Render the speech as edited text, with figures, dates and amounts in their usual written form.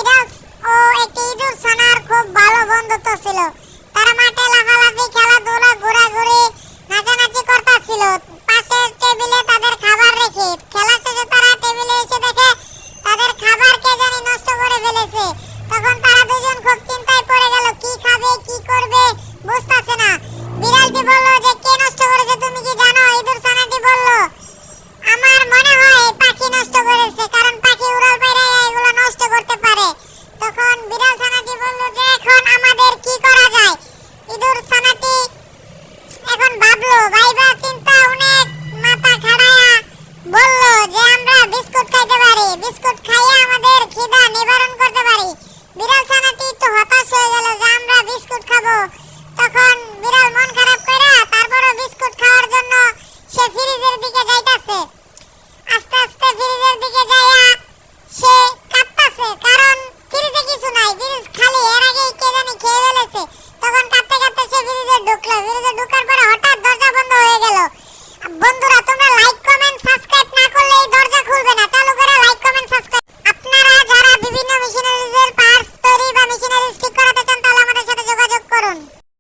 বিড়াল ও একটি ইঁদুর ছানার খুব ভালো বন্ধুত্ব ছিল। তারা মাঠে লাফালাফি, খেলাধুলা, ঘোরাঘুরি, নাচানাচি করতেছিল। পাশের টেবিলে তাদের খাবার রেখে খেলা শেষে তারা টেবিলে এসে দেখে তাদের খাবার কে জানি নষ্ট করে ফেলেছে। তখন তারা দুজন খুব চিন্তায় পড়ে গেল, কি খাবে কি করবে বুঝতেছে না। বিড়ালটি বলল যে কে নষ্ট করেছে তুমি কি জানো? ইঁদুর ছানাটি বলল, আমার মনে হয় পাখি নষ্ট করেছে, কারণ পাখি উড়াল পায়রা এগুলো নষ্ট করতে পারে। তখন বিড়াল ছানাটি বলল যে এখন আমাদের কি করা যায়? ইঁদুর ছানাটি এখন ভাবলো, ভাইবা চিন্তা অনেক মাথা খাড়ায়া বলল যে আমরা বিস্কুট খাইতে পারি। বিস্কুট